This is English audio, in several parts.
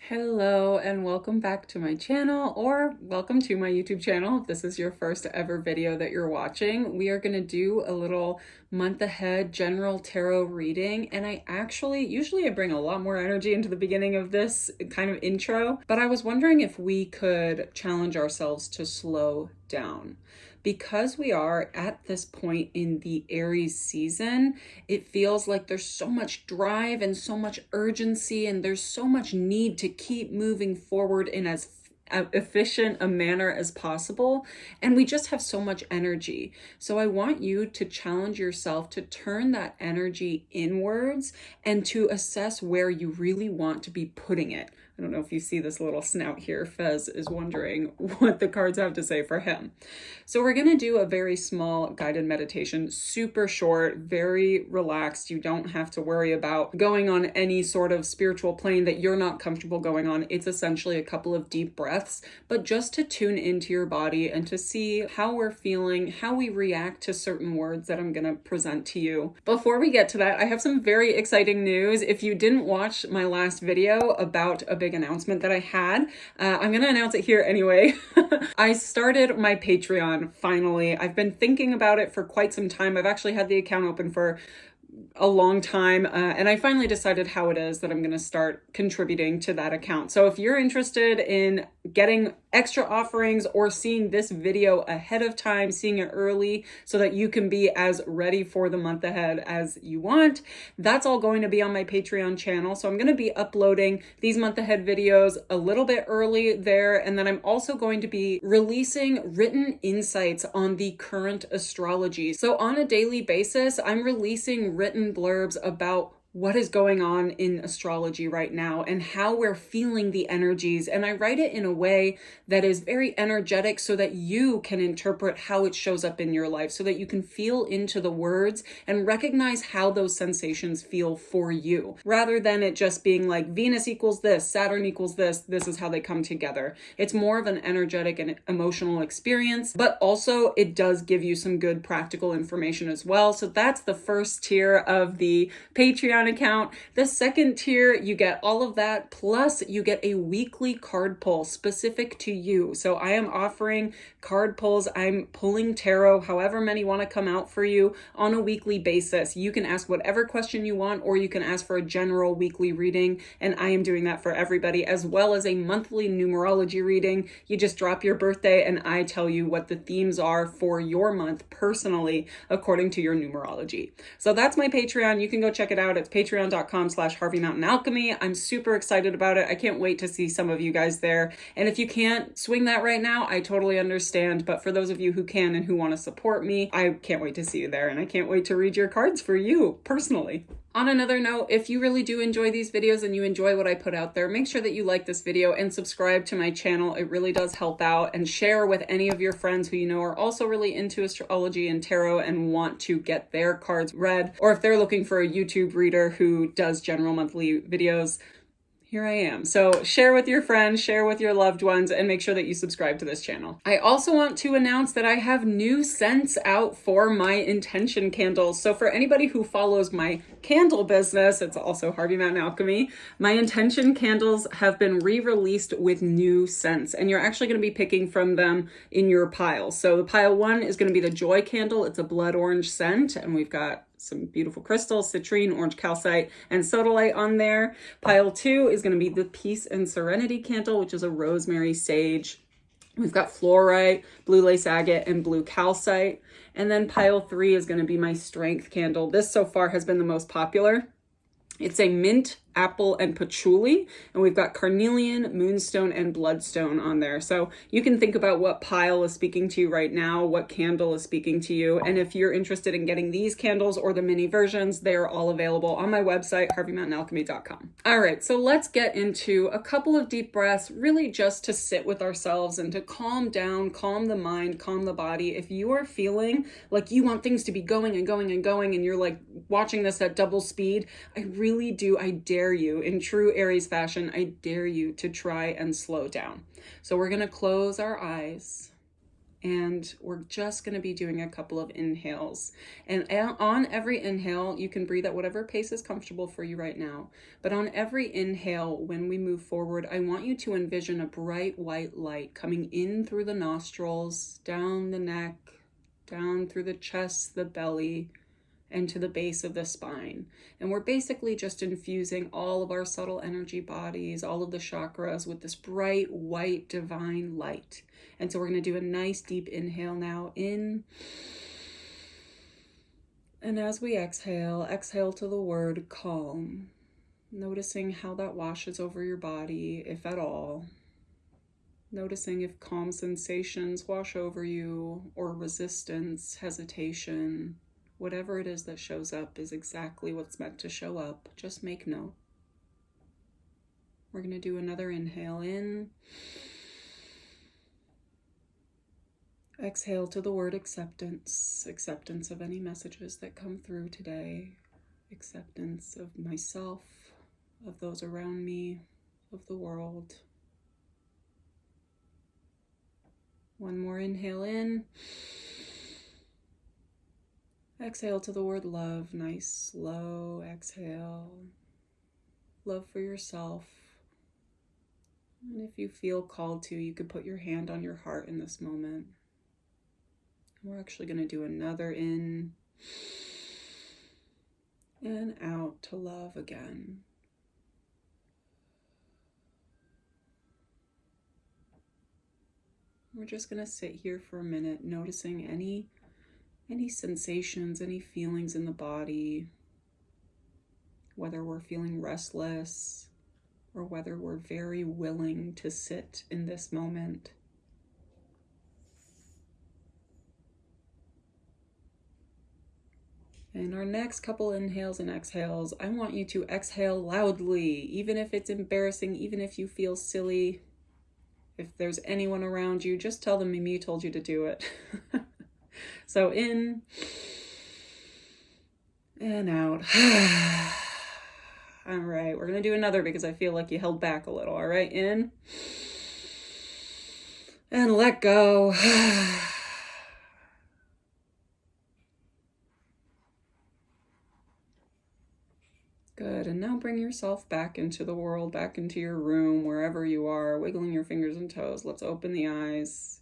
Hello and welcome back to my channel, or welcome to my YouTube channel if this is your first ever video that you're watching. We are going to do a little month ahead general tarot reading, and usually I bring a lot more energy into the beginning of this kind of intro, but I was wondering if we could challenge ourselves to slow down. Because we are at this point in the Aries season, it feels like there's so much drive and so much urgency, and there's so much need to keep moving forward in as efficient a manner as possible, and we just have so much energy. So I want you to challenge yourself to turn that energy inwards and to assess where you really want to be putting it. I don't know if you see this little snout here. Fez is wondering what the cards have to say for him. So we're going to do a very small guided meditation, super short, very relaxed. You don't have to worry about going on any sort of spiritual plane that you're not comfortable going on. It's essentially a couple of deep breaths, but just to tune into your body and to see how we're feeling, how we react to certain words that I'm going to present to you. Before we get to that, I have some very exciting news. If you didn't watch my last video about a big announcement that I had, I'm going to announce it here anyway. I started my Patreon finally. I've been thinking about it for quite some time. I've actually had the account open for a long time, and I finally decided how it is that I'm going to start contributing to that account. So if you're interested in getting extra offerings or seeing this video ahead of time, seeing it early so that you can be as ready for the month ahead as you want, that's all going to be on my Patreon channel. So I'm going to be uploading these month ahead videos a little bit early there, and then I'm also going to be releasing written insights on the current astrology. So on a daily basis, I'm releasing written blurbs about what is going on in astrology right now and how we're feeling the energies. And I write it in a way that is very energetic so that you can interpret how it shows up in your life, so that you can feel into the words and recognize how those sensations feel for you, rather than it just being like Venus equals this, Saturn equals this is how they come together. It's more of an energetic and emotional experience, but also it does give you some good practical information as well. So that's the first tier of the Patreon account. The second tier, you get all of that, plus you get a weekly card pull specific to you. So I am offering card pulls. I'm pulling tarot, however many want to come out for you, on a weekly basis. You can ask whatever question you want, or you can ask for a general weekly reading, and I am doing that for everybody, as well as a monthly numerology reading. You just drop your birthday and I tell you what the themes are for your month personally according to your numerology. So that's my Patreon. You can go check it out. It's patreon.com/HarveyMountainAlchemy. I'm super excited about it. I can't wait to see some of you guys there. And if you can't swing that right now, I totally understand. But for those of you who can and who want to support me, I can't wait to see you there. And I can't wait to read your cards for you personally. On another note, if you really do enjoy these videos and you enjoy what I put out there, make sure that you like this video and subscribe to my channel. It really does help out, and share with any of your friends who you know are also really into astrology and tarot and want to get their cards read, or if they're looking for a YouTube reader who does general monthly videos. Here I am. So share with your friends, share with your loved ones, and make sure that you subscribe to this channel. I also want to announce that I have new scents out for my intention candles. So for anybody who follows my candle business, it's also Harvey Mountain Alchemy, my intention candles have been re-released with new scents, and you're actually going to be picking from them in your pile. So the pile 1 is going to be the Joy candle. It's a blood orange scent, and we've got some beautiful crystals, citrine, orange calcite, and sodalite on there. Pile 2 is going to be the Peace and Serenity candle, which is a rosemary sage. We've got fluorite, blue lace agate, and blue calcite. And then pile 3 is going to be my Strength candle. This so far has been the most popular. It's a mint, apple, and patchouli, and we've got carnelian, moonstone, and bloodstone on there. So you can think about what pile is speaking to you right now, what candle is speaking to you, and if you're interested in getting these candles or the mini versions, they are all available on my website, HarveyMountainAlchemy.com. All right, so let's get into a couple of deep breaths, really just to sit with ourselves and to calm down, calm the mind, calm the body. If you are feeling like you want things to be going and going and going, and you're like watching this at double speed, I dare you, in true Aries fashion, I dare you to try and slow down. So we're going to close our eyes and we're just going to be doing a couple of inhales. And on every inhale, you can breathe at whatever pace is comfortable for you right now. But on every inhale, when we move forward, I want you to envision a bright white light coming in through the nostrils, down the neck, down through the chest, the belly, and to the base of the spine. And we're basically just infusing all of our subtle energy bodies, all of the chakras, with this bright white divine light. And so we're going to do a nice deep inhale now, in. And as we exhale, exhale to the word calm, noticing how that washes over your body, if at all. Noticing if calm sensations wash over you, or resistance, hesitation. Whatever it is that shows up is exactly what's meant to show up. Just make note. We're going to do another inhale, in. Exhale to the word acceptance. Acceptance of any messages that come through today. Acceptance of myself, of those around me, of the world. One more inhale, in. Exhale to the word love. Nice, slow exhale. Love for yourself. And if you feel called to, you could put your hand on your heart in this moment. We're actually going to do another in and out to love again. We're just going to sit here for a minute, noticing any sensations, any feelings in the body, whether we're feeling restless or whether we're very willing to sit in this moment. And our next couple inhales and exhales, I want you to exhale loudly, even if it's embarrassing, even if you feel silly. If there's anyone around you, just tell them Mimi told you to do it. So in and out. All right, we're going to do another because I feel like you held back a little. All right, in and let go. Good, and now bring yourself back into the world, back into your room, wherever you are, wiggling your fingers and toes. Let's open the eyes.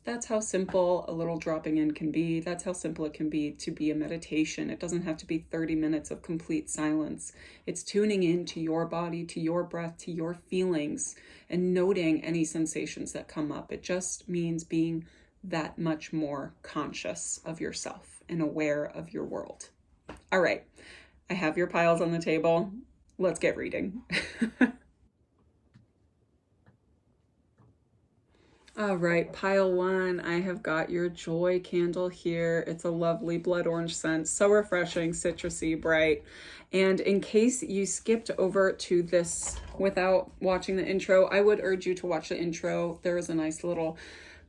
That's how simple a little dropping in can be. That's how simple it can be to be a meditation. It doesn't have to be 30 minutes of complete silence. It's tuning into your body, to your breath, to your feelings, and noting any sensations that come up. It just means being that much more conscious of yourself and aware of your world. All right, I have your piles on the table. Let's get reading. All right, pile one, I have got your joy candle here. It's a lovely blood orange scent, so refreshing, citrusy, bright. And in case you skipped over to this without watching the intro, I would urge you to watch the intro. There is a nice little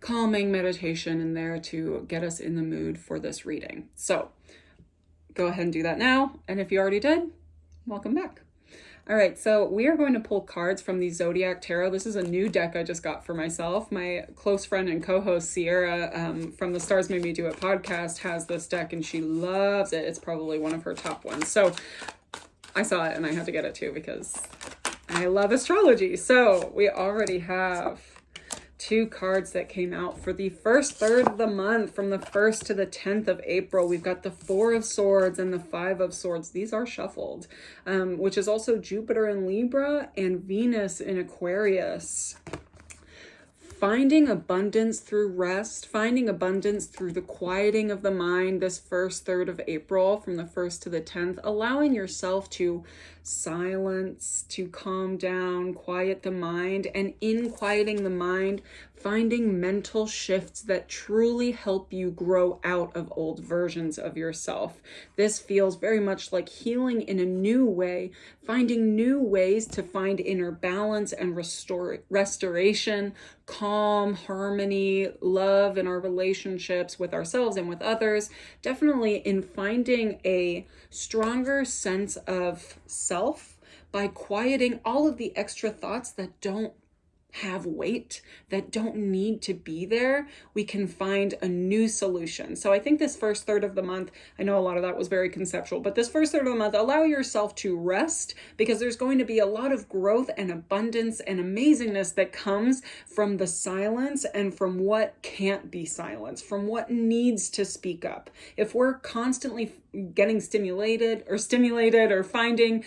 calming meditation in there to get us in the mood for this reading. So go ahead and do that now. And if you already did, welcome back. All right, so we are going to pull cards from the Zodiac Tarot. This is a new deck I just got for myself. My close friend and co-host Sierra from the Stars Made Me Do It podcast has this deck and she loves it. It's probably one of her top ones. So I saw it and I had to get it too because I love astrology. So we already have two cards that came out for the first third of the month, from the 1st to the 10th of April. We've got the 4 of Swords and the 5 of Swords. These are shuffled, which is also Jupiter in Libra and Venus in Aquarius. Finding abundance through rest, finding abundance through the quieting of the mind this first third of April, from the 1st to the 10th, allowing yourself to silence, to calm down, quiet the mind, and in quieting the mind, finding mental shifts that truly help you grow out of old versions of yourself. This feels very much like healing in a new way, finding new ways to find inner balance and restoration, calm, harmony, love in our relationships with ourselves and with others. Definitely in finding a stronger sense of self by quieting all of the extra thoughts that don't have weight, that don't need to be there, we can find a new solution. So I think this first third of the month, I know a lot of that was very conceptual, but this first third of the month, allow yourself to rest, because there's going to be a lot of growth and abundance and amazingness that comes from the silence and from what can't be silenced, from what needs to speak up. If we're constantly getting stimulated or finding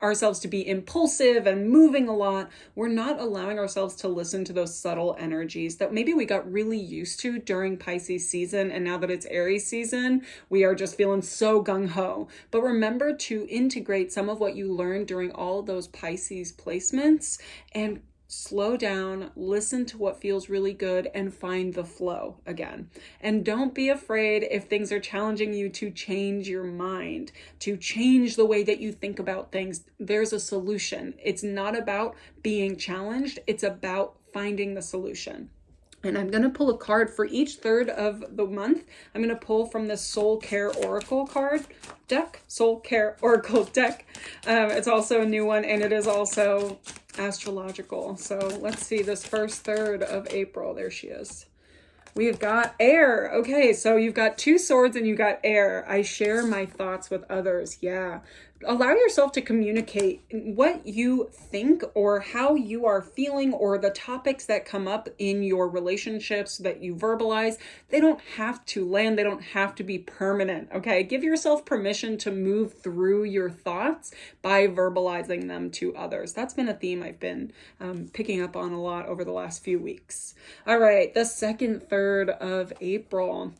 ourselves to be impulsive and moving a lot, we're not allowing ourselves to listen to those subtle energies that maybe we got really used to during Pisces season, and now that it's Aries season, we are just feeling so gung-ho. But remember to integrate some of what you learned during all of those Pisces placements and slow down, listen to what feels really good, and find the flow again. And don't be afraid if things are challenging you to change your mind, to change the way that you think about things. There's a solution. It's not about being challenged. It's about finding the solution. And I'm going to pull a card for each third of the month. I'm going to pull from the Soul Care Oracle card deck, Soul Care Oracle deck. It's also a new one, and it is also astrological. So let's see this first third of April. There she is. We've got air. Okay, so you've got 2 swords and you got air. I share my thoughts with others. Yeah. Allow yourself to communicate what you think or how you are feeling, or the topics that come up in your relationships that you verbalize. They don't have to land. They don't have to be permanent. Okay. Give yourself permission to move through your thoughts by verbalizing them to others. That's been a theme I've been picking up on a lot over the last few weeks. All right. The second third of April,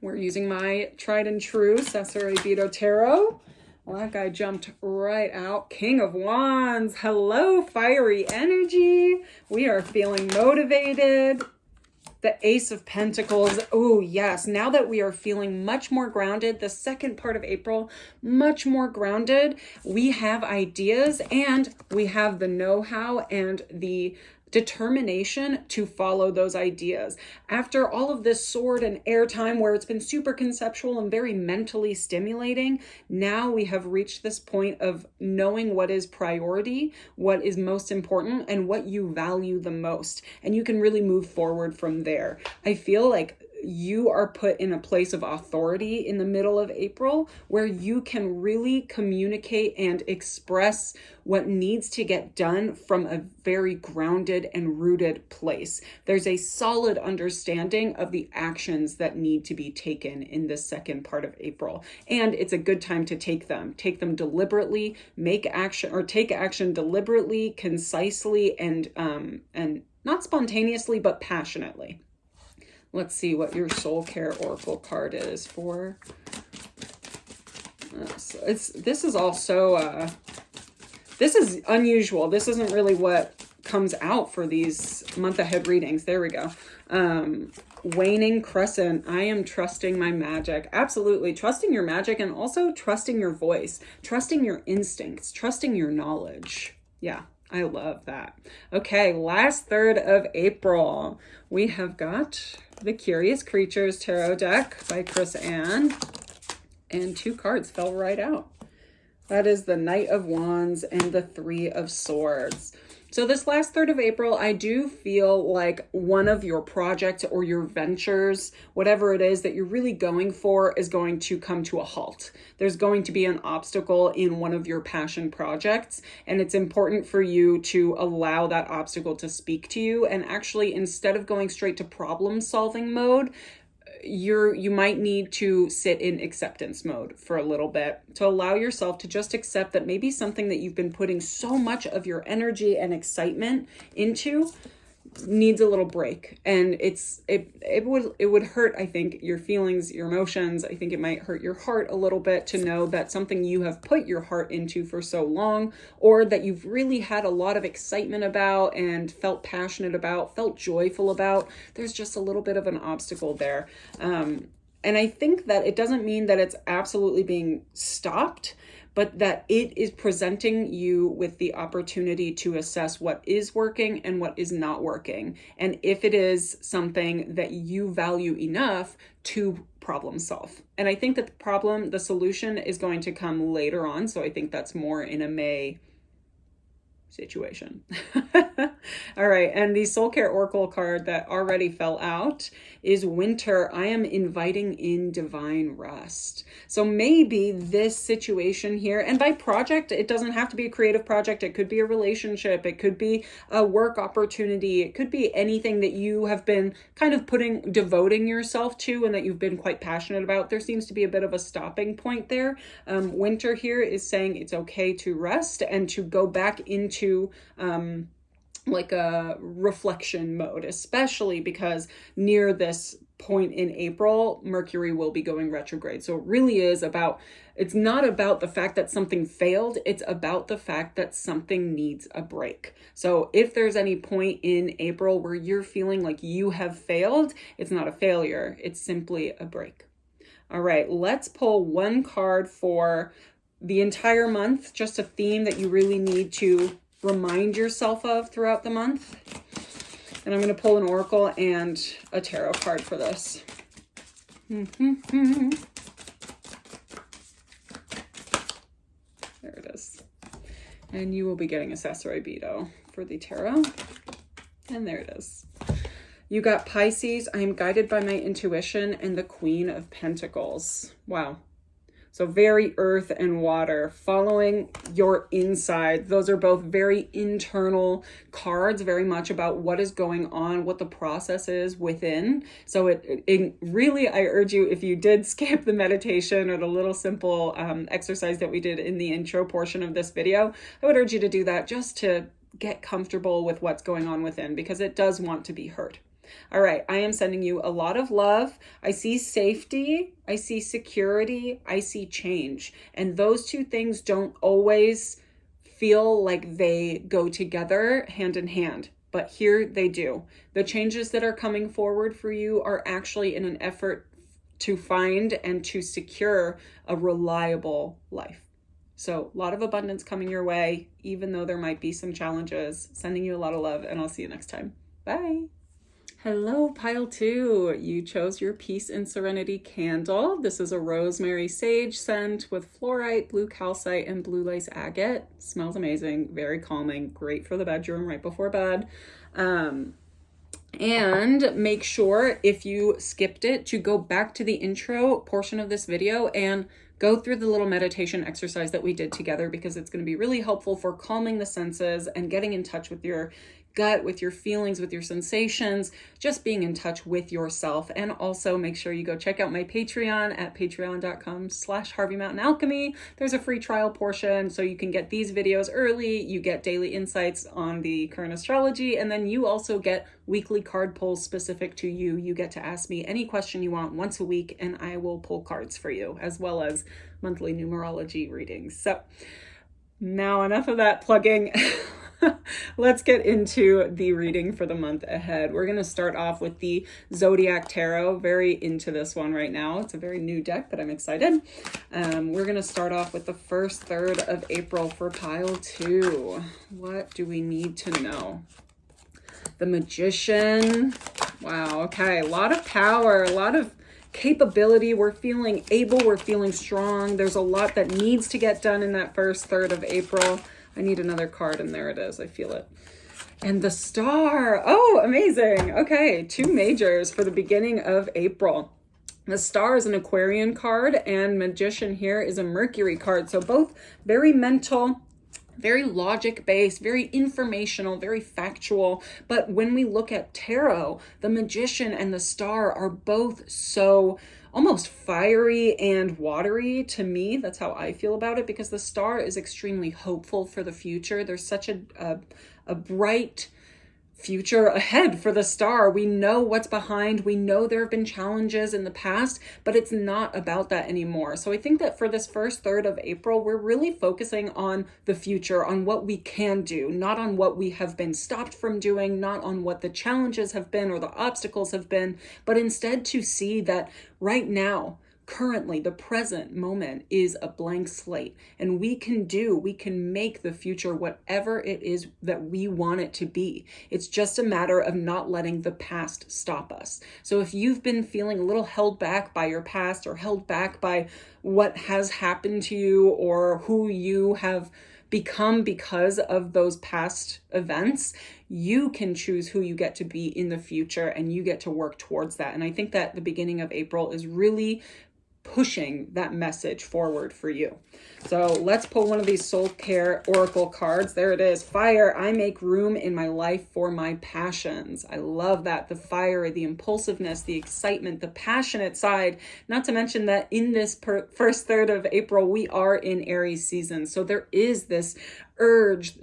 we're using my tried and true Sasuraibito Tarot. Well, that guy jumped right out. King of Wands. Hello, fiery energy. We are feeling motivated. The Ace of Pentacles. Oh, yes. Now that we are feeling much more grounded, the second part of April, much more grounded, we have ideas and we have the know-how and the determination to follow those ideas. After all of this sword and air time where it's been super conceptual and very mentally stimulating, now we have reached this point of knowing what is priority, what is most important, and what you value the most. And you can really move forward from there. I feel like you are put in a place of authority in the middle of April where you can really communicate and express what needs to get done from a very grounded and rooted place. There's a solid understanding of the actions that need to be taken in the second part of April. And it's a good time to take them. Take them deliberately, make action, or take action deliberately, concisely, and not spontaneously, but passionately. Let's see what your Soul Care Oracle card is for. This is also, this is unusual. This isn't really what comes out for these month ahead readings. There we go. Waning Crescent. I am trusting my magic. Absolutely. Trusting your magic, and also trusting your voice, trusting your instincts, trusting your knowledge. Yeah. I love that. Okay, last third of April, we have got the Curious Creatures Tarot deck by Chris Ann, and 2 cards fell right out. That is the Knight of Wands and the 3 of Swords. So this last third of April, I do feel like one of your projects or your ventures, whatever it is that you're really going for, is going to come to a halt. There's going to be an obstacle in one of your passion projects, and it's important for you to allow that obstacle to speak to you. And actually, instead of going straight to problem solving mode, you might need to sit in acceptance mode for a little bit to allow yourself to just accept that maybe something that you've been putting so much of your energy and excitement into needs a little break. And it would hurt, I think, your feelings, your emotions. I think it might hurt your heart a little bit to know that something you have put your heart into for so long, or that you've really had a lot of excitement about and felt passionate about, felt joyful about, there's just a little bit of an obstacle there. And I think that it doesn't mean that it's absolutely being stopped, but that it is presenting you with the opportunity to assess what is working and what is not working. And if it is something that you value enough to problem solve. And I think that the solution is going to come later on. So I think that's more in a May situation. All right, and the Soul Care Oracle card that already fell out is Winter. I am inviting in divine rest. So maybe this situation here, and by project, it doesn't have to be a creative project. It could be a relationship. It could be a work opportunity. It could be anything that you have been kind of devoting yourself to and that you've been quite passionate about. There seems to be a bit of a stopping point there. Winter here is saying it's okay to rest and to go back into like a reflection mode, especially because near this point in April, Mercury will be going retrograde. So it really is about, it's not about the fact that something failed, it's about the fact that something needs a break. So if there's any point in April where you're feeling like you have failed, it's not a failure, it's simply a break. All right, let's pull one card for the entire month, just a theme that you really need to remind yourself of throughout the month. And I'm going to pull an oracle and a tarot card for this. There it is. And you will be getting a Sasuraibito for the tarot. And there it is. You got Pisces. I am guided by my intuition, and the Queen of Pentacles. Wow. So very earth and water, following your inside. Those are both very internal cards, very much about what is going on, what the process is within. So it really, I urge you, if you did skip the meditation or the little simple exercise that we did in the intro portion of this video, I would urge you to do that just to get comfortable with what's going on within, because it does want to be heard. All right, I am sending you a lot of love. I see safety, I see security, I see change. And those two things don't always feel like they go together hand in hand, but here they do. The changes that are coming forward for you are actually in an effort to find and to secure a reliable life. So a lot of abundance coming your way, even though there might be some challenges. Sending you a lot of love, and I'll see you next time. Bye. Hello, pile 2. You chose your Peace and Serenity candle. This is a rosemary sage scent with fluorite, blue calcite, and blue lace agate. Smells amazing, very calming, great for the bedroom right before bed. And make sure, if you skipped it, to go back to the intro portion of this video and go through the little meditation exercise that we did together, because it's going to be really helpful for calming the senses and getting in touch with your gut, with your feelings, with your sensations, just being in touch with yourself. And also make sure you go check out my Patreon at patreon.com/HarveyMountainAlchemy. There's a free trial portion, so you can get these videos early. You get daily insights on the current astrology, and then you also get weekly card pulls specific to you. You get to ask me any question you want once a week, and I will pull cards for you, as well as monthly numerology readings. So now enough of that plugging. Let's get into the reading for the month ahead. We're going to start off with the Zodiac Tarot. Very into this one right now. It's a very new deck, but I'm excited. We're going to start off with the first third of April for pile 2. What do we need to know? The Magician. Wow. Okay. A lot of power, a lot of capability. We're feeling able. We're feeling strong. There's a lot that needs to get done in that first third of April. I need another card, and there it is. I feel it. And the Star. Oh, amazing. Okay, 2 majors for the beginning of April. The Star is an Aquarian card, and Magician here is a Mercury card. So both very mental, very logic-based, very informational, very factual. But when we look at tarot, the Magician and the Star are both so almost fiery and watery to me. That's how I feel about it, because the Star is extremely hopeful for the future. There's such a bright future ahead for the Star. We know what's behind. We know there have been challenges in the past, but it's not about that anymore. So I think that for this first third of April, we're really focusing on the future, on what we can do, not on what we have been stopped from doing, not on what the challenges have been or the obstacles have been, but instead to see that right now, currently, the present moment is a blank slate, and we can make the future whatever it is that we want it to be. It's just a matter of not letting the past stop us. So if you've been feeling a little held back by your past, or held back by what has happened to you, or who you have become because of those past events. You can choose who you get to be in the future, and you get to work towards that. And I think that the beginning of April is really pushing that message forward for you. So let's pull one of these soul care oracle cards. There it is. Fire. I make room in my life for my passions. I love that. The fire, the impulsiveness, the excitement, the passionate side. Not to mention that in this first third of April, we are in Aries season. So there is this urge,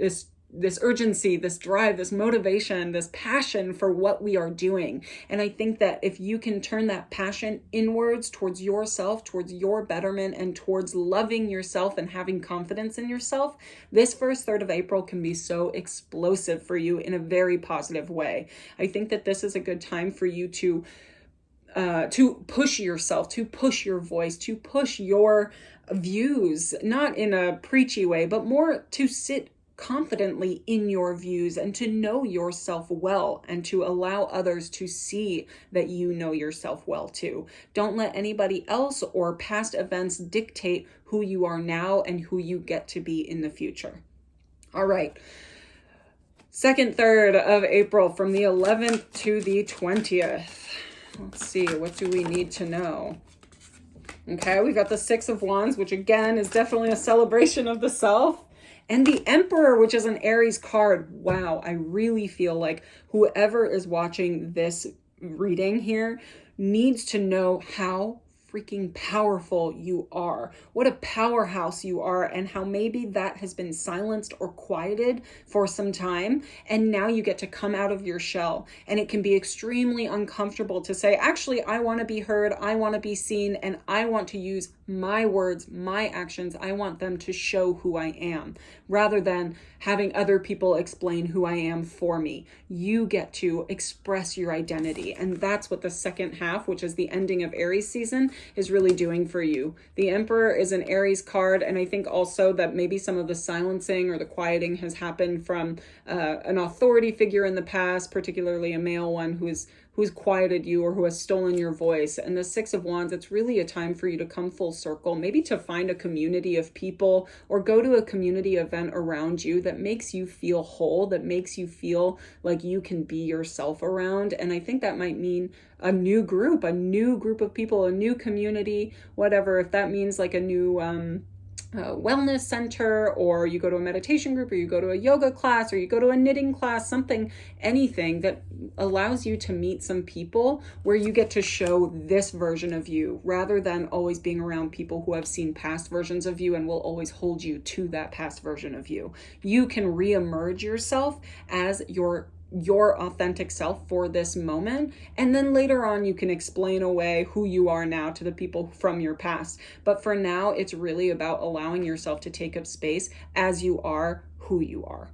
this urgency, this drive, this motivation, this passion for what we are doing. And I think that if you can turn that passion inwards towards yourself, towards your betterment, and towards loving yourself and having confidence in yourself, this first third of April can be so explosive for you in a very positive way. I think that this is a good time for you to push yourself, to push your voice, to push your views, not in a preachy way, but more to sit confidently in your views and to know yourself well, and to allow others to see that you know yourself well too. Don't let anybody else or past events dictate who you are now and who you get to be in the future. All right. Second third of April, from the 11th to the 20th. Let's see, what do we need to know? Okay, we've got the Six of Wands, which again is definitely a celebration of the self. And the Emperor, which is an Aries card. Wow, I really feel like whoever is watching this reading here needs to know how freaking powerful you are. What a powerhouse you are, and how maybe that has been silenced or quieted for some time. And now you get to come out of your shell. And it can be extremely uncomfortable to say, actually, I want to be heard, I want to be seen, and I want to use my words, my actions. I want them to show who I am, rather than having other people explain who I am for me. You get to express your identity. And that's what the second half, which is the ending of Aries season, is really doing for you. The Emperor is an Aries card, and I think also that maybe some of the silencing or the quieting has happened from an authority figure in the past, particularly a male one who's quieted you or who has stolen your voice. And the Six of Wands, it's really a time for you to come full circle, maybe to find a community of people or go to a community event around you that makes you feel whole, that makes you feel like you can be yourself around. And I think that might mean a new group of people, a new community, whatever. If that means like a new wellness center, or you go to a meditation group, or you go to a yoga class, or you go to a knitting class, something, anything that allows you to meet some people where you get to show this version of you, rather than always being around people who have seen past versions of you and will always hold you to that past version of you. You can reemerge yourself as your authentic self for this moment, and then later on you can explain away who you are now to the people from your past. But for now, it's really about allowing yourself to take up space as you are who you are.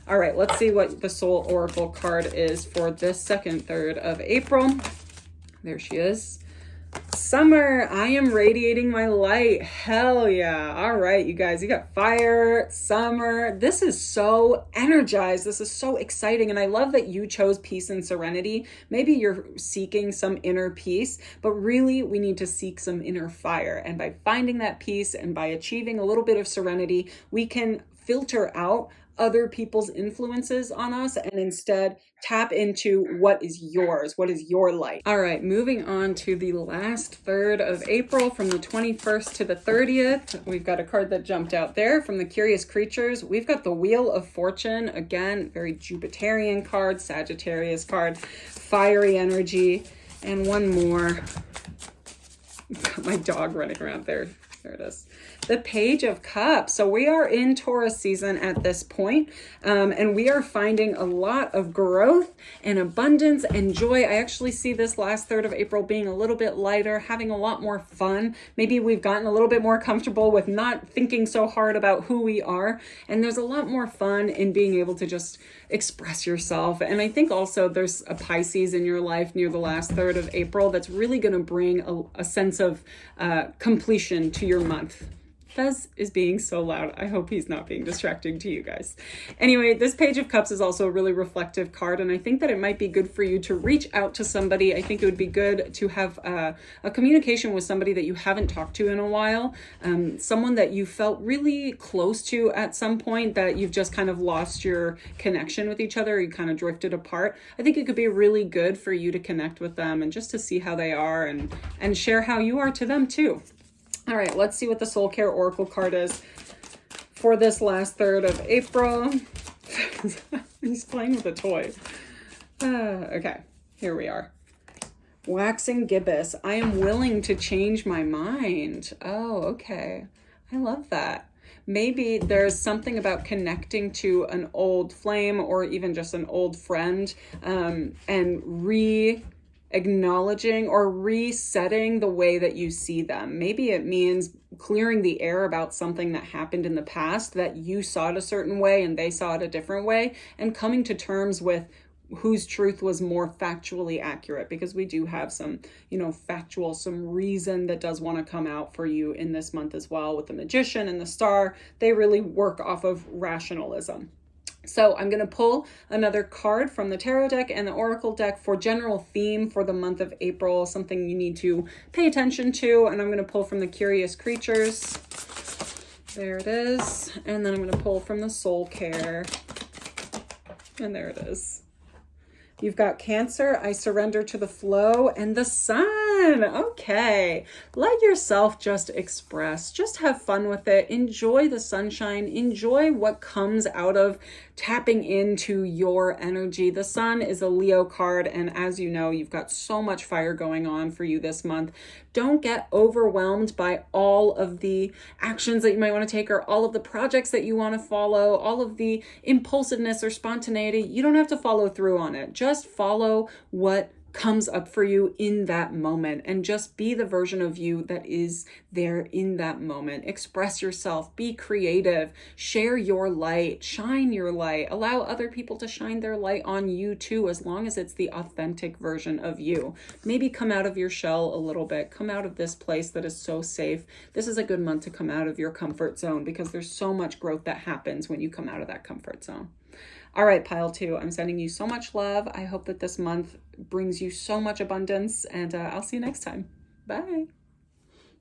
All right, let's see what the Soul Oracle card is for this second third of April. There she is. Summer, I am radiating my light. Hell yeah. All right, you guys, you got fire, summer. This is so energized. This is so exciting. And I love that you chose peace and serenity. Maybe you're seeking some inner peace, but really we need to seek some inner fire. And by finding that peace and by achieving a little bit of serenity, we can filter out other people's influences on us and instead tap into what is yours, what is your light. All right, moving on to the last third of April, from the 21st to the 30th. We've got a card that jumped out there from the Curious Creatures. We've got the Wheel of Fortune, again, very Jupiterian card, Sagittarius card, fiery energy, and one more. Got my dog running around there. There it is. The Page of Cups. So we are in Taurus season at this point, and we are finding a lot of growth and abundance and joy. I actually see this last third of April being a little bit lighter, having a lot more fun. Maybe we've gotten a little bit more comfortable with not thinking so hard about who we are, and there's a lot more fun in being able to just express yourself. And I think also there's a Pisces in your life near the last third of April that's really going to bring a sense of completion to your month. Fez is being so loud. I hope he's not being distracting to you guys. Anyway, this Page of Cups is also a really reflective card, and I think that it might be good for you to reach out to somebody. I think it would be good to have a communication with somebody that you haven't talked to in a while, someone that you felt really close to at some point that you've just kind of lost your connection with each other. You kind of drifted apart. I think it could be really good for you to connect with them and just to see how they are and share how you are to them too. All right, let's see what the Soul Care Oracle card is for this last third of April. He's playing with a toy. Okay, here we are. Waxing gibbous. I am willing to change my mind. Oh, okay. I love that. Maybe there's something about connecting to an old flame or even just an old friend, and acknowledging or resetting the way that you see them. Maybe it means clearing the air about something that happened in the past that you saw it a certain way and they saw it a different way, and coming to terms with whose truth was more factually accurate, because we do have some, factual, some reason that does want to come out for you in this month as well. With the Magician and the Star, they really work off of rationalism. So I'm going to pull another card from the tarot deck and the oracle deck for general theme for the month of April, something you need to pay attention to. And I'm going to pull from the Curious Creatures. There it is. And then I'm going to pull from the Soul Care. And there it is. You've got Cancer, I surrender to the flow, and the Sun. Okay. Let yourself just express. Just have fun with it. Enjoy the sunshine. Enjoy what comes out of tapping into your energy. The Sun is a Leo card, and as you know, you've got so much fire going on for you this month. Don't get overwhelmed by all of the actions that you might want to take, or all of the projects that you want to follow, all of the impulsiveness or spontaneity. You don't have to follow through on it. Just follow what comes up for you in that moment, and just be the version of you that is there in that moment. Express yourself, be creative, share your light, shine your light, allow other people to shine their light on you too, as long as it's the authentic version of you. Maybe come out of your shell a little bit, come out of this place that is so safe. This is a good month to come out of your comfort zone, because there's so much growth that happens when you come out of that comfort zone. All right, pile 2, I'm sending you so much love. I hope that this month brings you so much abundance, and I'll see you next time. Bye.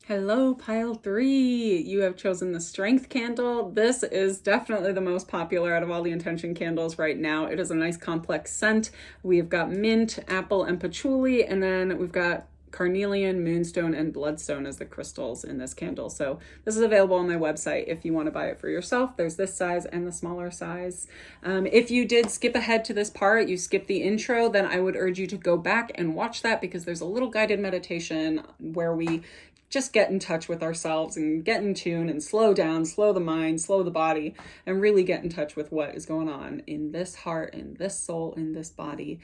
Hello, pile 3. You have chosen the Strength candle. This is definitely the most popular out of all the intention candles right now. It is a nice complex scent. We've got mint, apple, and patchouli, and then we've got carnelian, moonstone, and bloodstone as the crystals in this candle. So this is available on my website if you want to buy it for yourself. There's this size and the smaller size. If you did skip ahead to this part, you skipped the intro, then I would urge you to go back and watch that, because there's a little guided meditation where we just get in touch with ourselves and get in tune and slow down, slow the mind, slow the body, and really get in touch with what is going on in this heart, in this soul, in this body.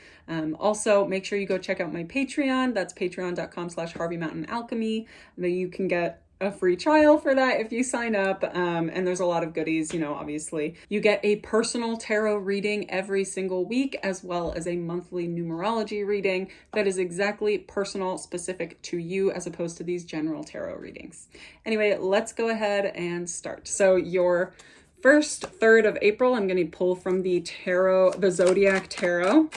Also, make sure you go check out my Patreon. That's patreon.com/Harvey Mountain Alchemy. Then you can get a free trial for that if you sign up. And there's a lot of goodies, obviously. You get a personal tarot reading every single week, as well as a monthly numerology reading that is exactly personal, specific to you, as opposed to these general tarot readings. Anyway, let's go ahead and start. So your first third of April, I'm going to pull from the Zodiac Tarot.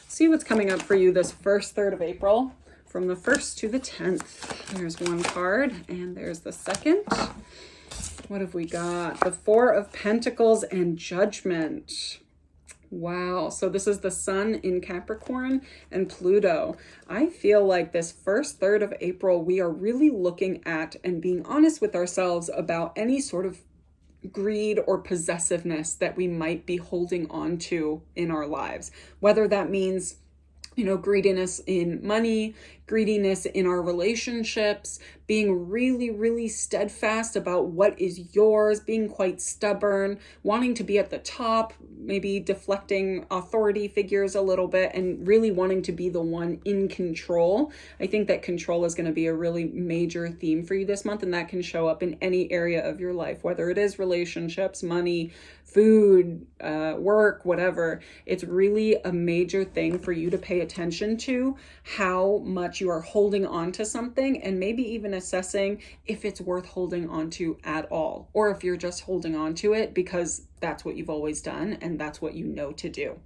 See what's coming up for you this first third of April, from the 1st to the 10th. There's one card, and there's the second. What have we got? The 4 of Pentacles and Judgment. Wow. So this is the Sun in Capricorn and Pluto. I feel like this first third of April, we are really looking at and being honest with ourselves about any sort of greed or possessiveness that we might be holding on to in our lives. Whether that means greediness in money, greediness in our relationships, being really, really steadfast about what is yours, being quite stubborn, wanting to be at the top, maybe deflecting authority figures a little bit, and really wanting to be the one in control. I think that control is going to be a really major theme for you this month, and that can show up in any area of your life, whether it is relationships, money, food, work, whatever. It's really a major thing for you to pay attention to, how much much you are holding on to something, and maybe even assessing if it's worth holding on to at all, or if you're just holding on to it because that's what you've always done and that's what you know to do.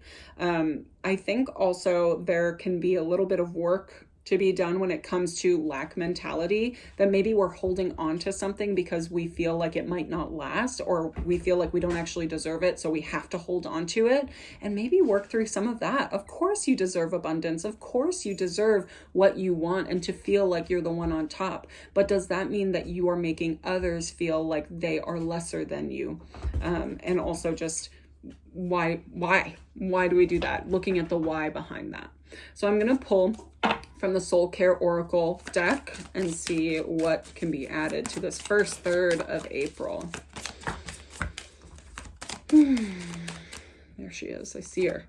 I think also there can be a little bit of work to be done when it comes to lack mentality, that maybe we're holding on to something because we feel like it might not last, or we feel like we don't actually deserve it, so we have to hold on to it, and maybe work through some of that. Of course you deserve abundance. Of course you deserve what you want and to feel like you're the one on top. But does that mean that you are making others feel like they are lesser than you? And also just why do we do that? Looking at the why behind that. So I'm going to pull from the Soul Care Oracle deck and see what can be added to this first third of April. There she is. I see her.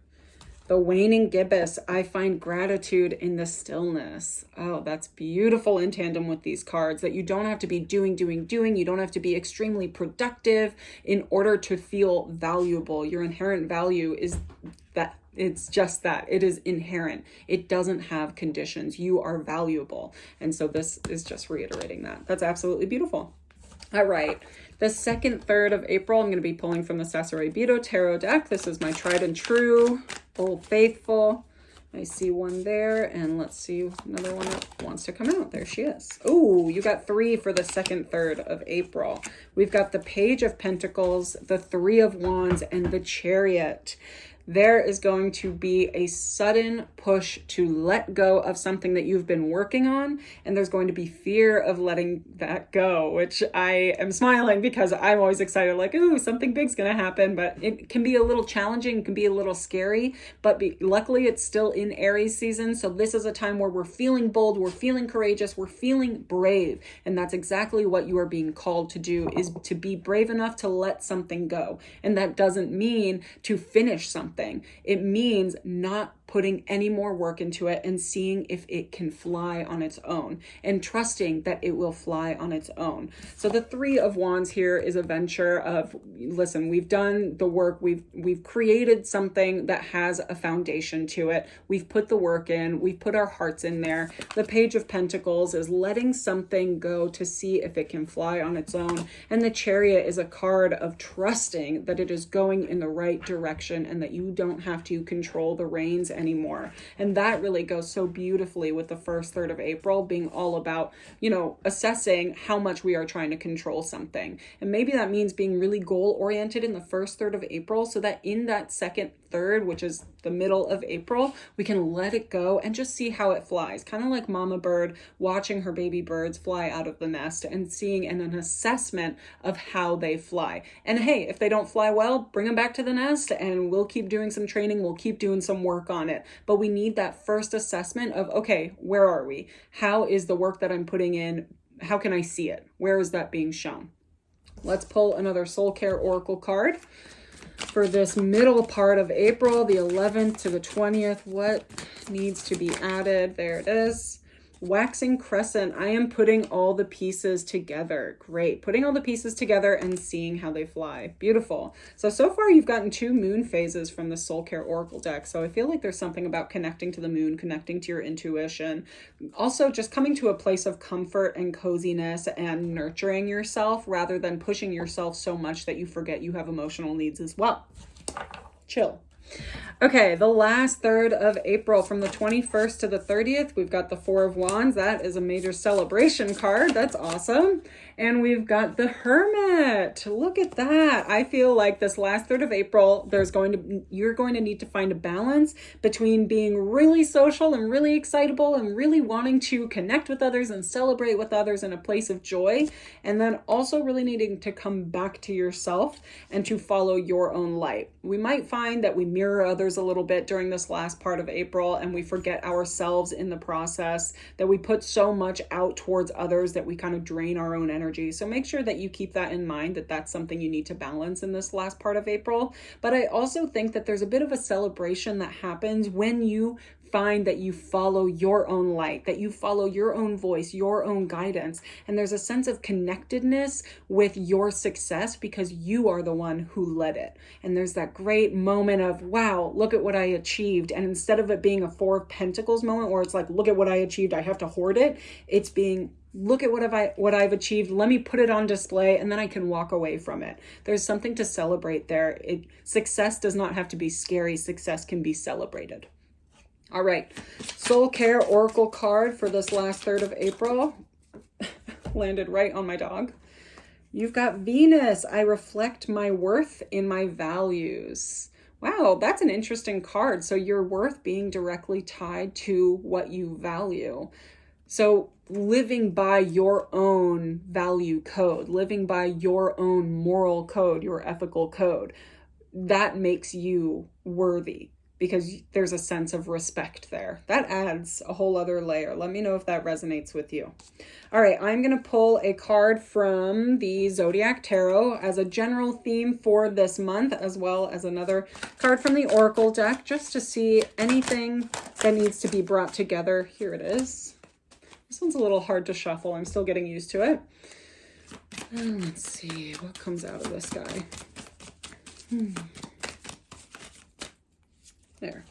The waning gibbous. I find gratitude in the stillness. Oh, that's beautiful in tandem with these cards, that you don't have to be doing. You don't have to be extremely productive in order to feel valuable. Your inherent value is that. It's just that. It is inherent. It doesn't have conditions. You are valuable. And so this is just reiterating that. That's absolutely beautiful. All right. The second third of April, I'm going to be pulling from the Sasuraibito Tarot deck. This is my tried and true, Old Faithful. I see one there, and let's see another one that wants to come out. There she is. Oh, you got 3 for the second third of April. We've got the Page of Pentacles, the 3 of Wands, and the Chariot. There is going to be a sudden push to let go of something that you've been working on, and there's going to be fear of letting that go, which I am smiling because I'm always excited, like, ooh, something big's going to happen, but it can be a little challenging, can be a little scary, but luckily it's still in Aries season, so this is a time where we're feeling bold, we're feeling courageous, we're feeling brave, and that's exactly what you are being called to do, is to be brave enough to let something go. And that doesn't mean to finish something. It means not putting any more work into it and seeing if it can fly on its own, and trusting that it will fly on its own. So the 3 of Wands here is a venture of, listen, we've done the work, we've created something that has a foundation to it, we've put the work in, we've put our hearts in there. The Page of Pentacles is letting something go to see if it can fly on its own, and the Chariot is a card of trusting that it is going in the right direction and that you don't have to control the reins anymore. And that really goes so beautifully with the first third of April being all about, assessing how much we are trying to control something. And maybe that means being really goal oriented in the first third of April, so that in that second third, which is the middle of April, we can let it go and just see how it flies. Kind of like mama bird watching her baby birds fly out of the nest and seeing an assessment of how they fly. And hey, if they don't fly well, bring them back to the nest and we'll keep doing some training, we'll keep doing some work on it. But we need that first assessment of, okay, where are we? How is the work that I'm putting in? How can I see it? Where is that being shown? Let's pull another Soul Care Oracle card. For this middle part of April, the 11th to the 20th, what needs to be added? There it is. Waxing Crescent. I am putting all the pieces together. Great. Putting all the pieces together and seeing how they fly. Beautiful. So far you've gotten 2 moon phases from the Soul Care Oracle deck. So I feel like there's something about connecting to the moon, connecting to your intuition. Also just coming to a place of comfort and coziness and nurturing yourself rather than pushing yourself so much that you forget you have emotional needs as well. Chill. Okay, the last third of April from the 21st to the 30th, we've got the 4 of Wands. That is a major celebration card. That's awesome. And we've got the Hermit. Look at that. I feel like this last third of April, you're going to need to find a balance between being really social and really excitable and really wanting to connect with others and celebrate with others in a place of joy, and then also really needing to come back to yourself and to follow your own light. We might find that we mirror others a little bit during this last part of April, and we forget ourselves in the process, that we put so much out towards others that we kind of drain our own energy. So make sure that you keep that in mind, that that's something you need to balance in this last part of April. But I also think that there's a bit of a celebration that happens when you find that you follow your own light, that you follow your own voice, your own guidance. And there's a sense of connectedness with your success because you are the one who led it. And there's that great moment of, wow, look at what I achieved. And instead of it being a Four of Pentacles moment where it's like, look at what I achieved, I have to hoard it. It's being, look at what I've achieved. Let me put it on display and then I can walk away from it. There's something to celebrate there. Success does not have to be scary. Success can be celebrated. All right. Soul Care Oracle card for this last third of April. Landed right on my dog. You've got Venus. I reflect my worth in my values. Wow, that's an interesting card. So your worth being directly tied to what you value. So living by your own value code, living by your own moral code, your ethical code, that makes you worthy because there's a sense of respect there. That adds a whole other layer. Let me know if that resonates with you. All right, I'm going to pull a card from the Zodiac Tarot as a general theme for this month, as well as another card from the Oracle deck, just to see anything that needs to be brought together. Here it is. This one's a little hard to shuffle. I'm still getting used to it. Let's see what comes out of this guy. There.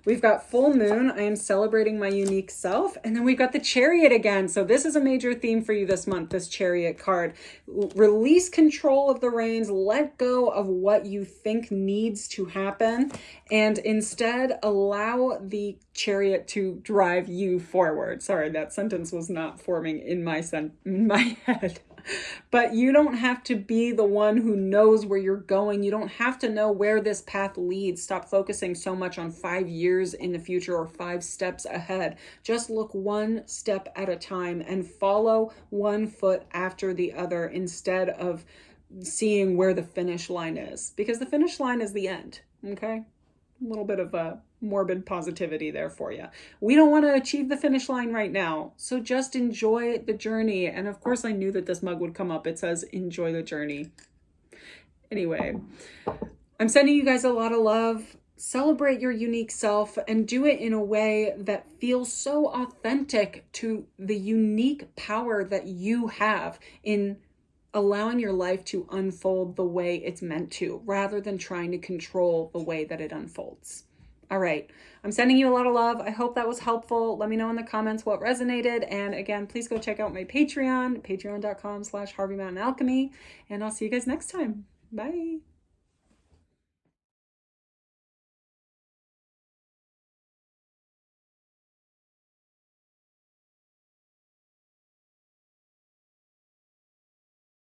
We've got full moon. I am celebrating my unique self. And then we've got the Chariot again. So this is a major theme for you this month, this Chariot card. Release control of the reins. Let go of what you think needs to happen. And instead allow the Chariot to drive you forward. Sorry, that sentence was not forming in my head. But you don't have to be the one who knows where you're going. You don't have to know where this path leads. Stop focusing so much on 5 years in the future or 5 steps ahead. Just look one step at a time and follow one foot after the other instead of seeing where the finish line is. Because the finish line is the end, okay? A little bit of a morbid positivity there for you. We don't want to achieve the finish line right now. So just enjoy the journey. And of course, I knew that this mug would come up. It says, enjoy the journey. Anyway, I'm sending you guys a lot of love. Celebrate your unique self and do it in a way that feels so authentic to the unique power that you have in allowing your life to unfold the way it's meant to, rather than trying to control the way that it unfolds. All right, I'm sending you a lot of love. I hope that was helpful. Let me know in the comments what resonated. And again, please go check out my Patreon, patreon.com/HarveyMountainAlchemy. And I'll see you guys next time. Bye.